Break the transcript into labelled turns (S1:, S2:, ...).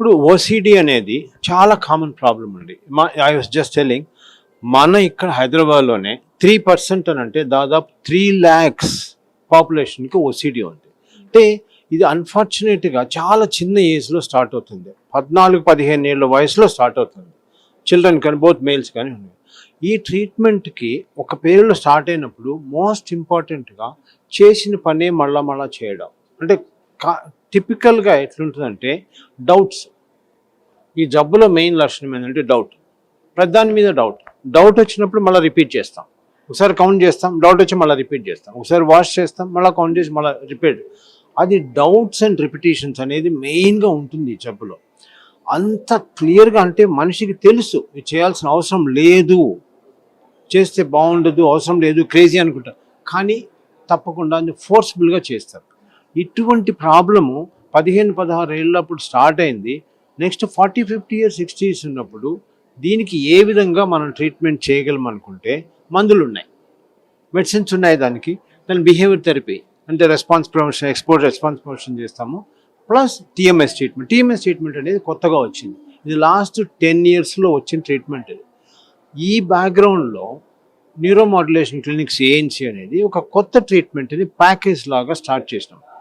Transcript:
S1: ఇప్పుడు ఓసిడి అనేది చాలా కామన్ ప్రాబ్లం అండి. ఐ వాస్ జస్ట్ టెల్లింగ్, మన ఇక్కడ హైదరాబాద్లోనే 3% అని అంటే దాదాపు 3 lakhs పాపులేషన్కి ఓసిడి ఉంది. అంటే ఇది అన్ఫార్చునేట్గా చాలా చిన్న ఏజ్లో స్టార్ట్ అవుతుంది. 14-15 ఏళ్ళ వయసులో స్టార్ట్ అవుతుంది. చిల్డ్రన్ కానీ బోత్ మేల్స్ కానీ ఉన్నాయి. ఈ ట్రీట్మెంట్కి ఒక పేరులో స్టార్ట్ అయినప్పుడు మోస్ట్ ఇంపార్టెంట్గా చేసిన పనే మళ్ళా చేయడం. అంటే టిపికల్గా ఎట్లుంటుందంటే డౌట్స్. ఈ జబ్బులో మెయిన్ లక్షణం ఏంటంటే డౌట్. ప్రతిదాని మీద డౌట్ వచ్చినప్పుడు మళ్ళీ రిపీట్ చేస్తాం. ఒకసారి కౌంట్ చేస్తాం, డౌట్ వచ్చి మళ్ళీ రిపీట్ చేస్తాం. ఒకసారి వాష్ చేస్తాం, మళ్ళీ కౌంట్ చేసి మళ్ళీ రిపీట్. అది డౌట్స్ అండ్ రిపిటేషన్స్ అనేది మెయిన్గా ఉంటుంది ఈ జబ్బులో. అంత క్లియర్గా అంటే మనిషికి తెలుసు ఇది చేయాల్సిన అవసరం లేదు, చేస్తే బాగుండదు, అవసరం లేదు, క్రేజీ అనుకుంటారు. కానీ తప్పకుండా ఫోర్స్ఫుల్గా చేస్తారు. ఇటువంటి ప్రాబ్లము 15-16 ఏళ్ళప్పుడు స్టార్ట్ అయింది. నెక్స్ట్ 40-50 years 60 years ఉన్నప్పుడు దీనికి ఏ విధంగా మనం ట్రీట్మెంట్ చేయగలం అనుకుంటే మందులు ఉన్నాయి, మెడిసిన్స్ ఉన్నాయి. దాని బిహేవియర్ థెరపీ అంటే response promotion, export response promotion చేస్తాము. ప్లస్ టీఎంఎస్ ట్రీట్మెంట్ అనేది కొత్తగా వచ్చింది. ఇది లాస్ట్ 10 yearsలో వచ్చిన ట్రీట్మెంట్ ఇది. ఈ బ్యాక్గ్రౌండ్లో న్యూరోమాడ్యులేషన్ క్లినిక్స్ ఏఎన్సి అనేది ఒక కొత్త ట్రీట్మెంట్ని ప్యాకేజ్ లాగా స్టార్ట్ చేసినాం.